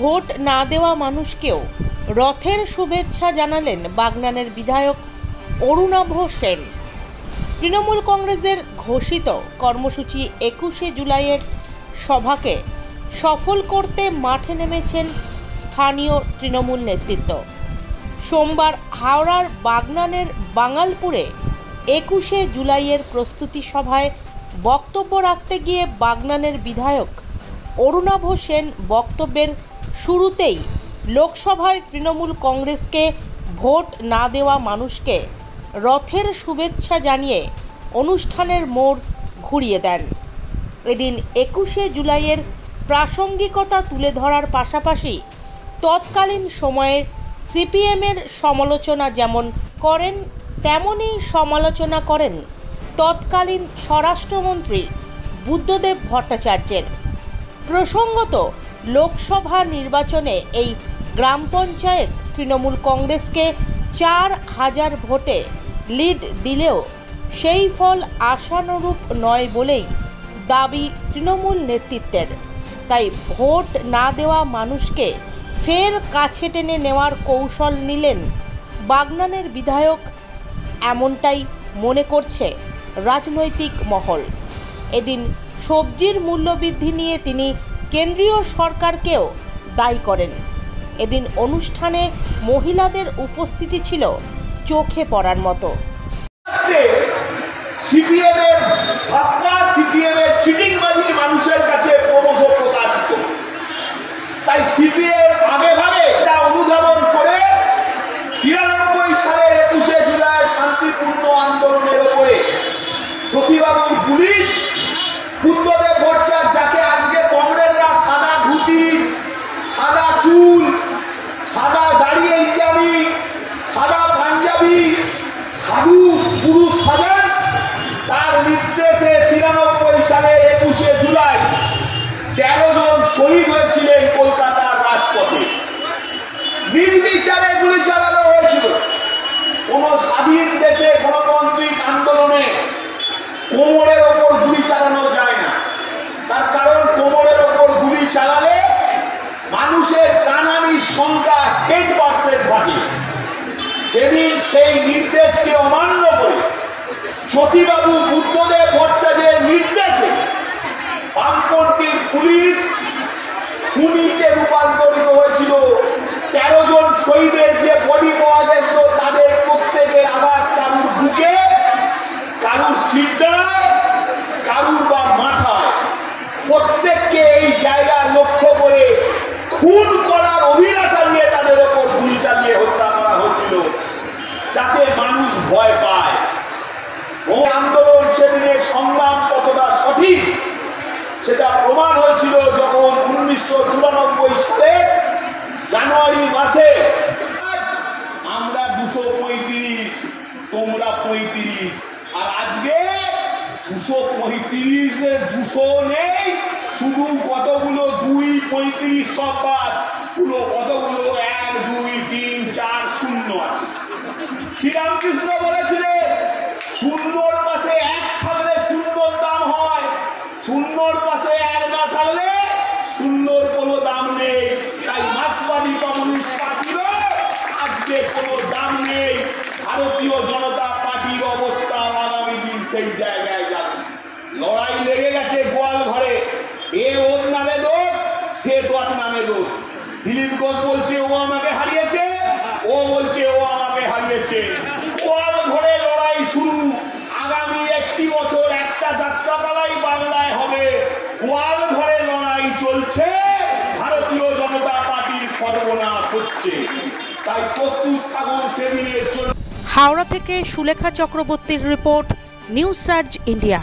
Vote না দেওয়া মানুষকেও রথের শুভেচ্ছা জানালেন বাগনানের বিধায়ক অরুণাভ সেন। তৃণমূল কংগ্রেসের ঘোষিত কর্মসূচি 21শে জুলাইয়ের সভাকে সফল করতে মাঠে নেমেছেন স্থানীয় তৃণমূল নেতৃত্ব। সোমবার হাওড়ার বাগনানের বাঙালপুরে 21শে জুলাইয়ের প্রস্তুতি সভায় বক্তব্য রাখতে গিয়ে বাগনানের বিধায়ক অরুণাভ সেন বক্তব্যের শুরুতেই লোকসভায় তৃণমূল কংগ্রেসকে ভোট না দেওয়া মানুষকে রথের শুভেচ্ছা জানিয়ে অনুষ্ঠানের মোড় ঘুরিয়ে দেন। এদিন 21শে জুলাইয়ের প্রাসঙ্গিকতা তুলে ধরার পাশাপাশি তৎকালীন সময়ে সিপিএমের সমালোচনা যেমন করেন তেমনই সমালোচনা করেন তৎকালীন স্বরাষ্ট্রমন্ত্রী বুদ্ধদেব ভট্টাচার্যের। প্রসঙ্গত, লোকসভা নির্বাচনে এই গ্রাম পঞ্চায়েত তৃণমূল কংগ্রেসকে 4000 ভোটে লিড দিলেও সেই ফল আশানুরূপ নয় বলেই দাবি তৃণমূল নেতৃত্বের। তাই ভোট না দেওয়া মানুষকে ফের কাছে টেনে নেওয়ার কৌশল নিলেন বাগনানের বিধায়ক, এমনটাই মনে করছে রাজনৈতিক মহল। এদিন সবজির মূল্যবৃদ্ধি নিয়ে তিনি কেন্দ্রীয় সরকারকেও দায়ী করেন। এদিন অনুষ্ঠানে মহিলাদের উপস্থিতি ছিল চোখে পড়ার মতো। সিপিএমের ভাবনা, সিপিএমের চিটিংবাজির মানুষের কাছে ক্রমশ প্রকাশিত। তাই সিপিএম আগে ভাগে তা অনুধাবন করে 93 সালের 21শে জুলাই শান্তিপূর্ণ আন্দোলনের উপরে জ্যোতিবাবুর পুলিশ বুদ্ধদেব ভট্টাচার্য, যাকে আজকে কংগ্রেসরা সাদা ধুতি, সাদা চুল, সাদা দাঁড়িয়ে ইত্যাদি, সাদা পাঞ্জাবি, সাধু পুরুষ সাজান, তার নির্দেশে 93 সালের 21শে জুলাই 13 জন শহীদ হয়েছিলেন কলকাতার রাজপথে। নির্বিচারে গুলি চালানো হয়েছিল। কোন স্বাধীন দেশে গণতান্ত্রিক আন্দোলনে কোমরের ওপর গুলি চালানো যায় না। তার কারণ, কোমরের ওপর গুলি চালালে মানুষের প্রাণহানির সংখ্যা 60% থাকে। সেদিন সেই নির্দেশকে অমান্য করে জ্যোতিবাবু বুদ্ধদেব ভট্টাচার্যের নির্দেশে বামপন্থীর পুলিশ খুনিতে রূপান্তরিত হয়েছিল। 13 জন শহীদের যে বডি পাওয়া যেত, তাদের প্রত্যেকের আঘাত কারুর বুকে, কারুর সিদ্ধায়, কারুর বা মাথায়, প্রত্যেককে এই জায়গা লক্ষ্য করে খুন করার অভিলাষা নিয়ে তাদের ওপর গুলি চালিয়ে হত্যা করা হচ্ছিল, যাতে মানুষ ভয় পায়। ও আন্দোলন সেদিনের সংগ্রাম কতটা সঠিক সেটা প্রমাণ হয়েছিল যখন 1994 সালে জানুয়ারি মাসে আমরা 235, তোমরা 35, আর আজকে 235 200 নেই, শুধু কতগুলো 2, 35 সব বাদ, পুরো কতগুলো 1, 2, 3, 4 শূন্য আছে। শ্রীরামকৃষ্ণ বলেছিলেন, শূন্যর পাশে 1 থাকলে শূন্যর দাম হয়, শূন্যর পাশে 1 না থাকলে শূন্যর কোনো দাম নেই। তাই মার্ক্সবাদী কমিউনিস্ট পার্টিরও আজকে কোনো দাম নেই। ভারতীয় জনতা পার্টির অবস্থা আগামী দিন সেই জায়গায় যাবে। লড়াই লেগে গেছে গোয়াল ঘরে, এ ওর নামে দোষ, সে তোর নামে দোষ। দিলীপ ঘোষ বলছে ও আমাকে হারিয়েছে, ও বলছে ও আমাকে হারিয়েছে। গোয়াল ঘরে লড়াই শুরু। আগামী 1 বছর একটা যাত্রাপালাই বাংলায় হবে। গোয়াল ঘরে লড়াই চলছে, ভারতীয় জনতা পার্টির সর্বনাশ হচ্ছে। তাই প্রস্তুত থাকুন সেদিনের জন্য। হাওড়া থেকে সুলেখা চক্রবর্তীর রিপোর্ট, নিউজ সার্চ ইন্ডিয়া।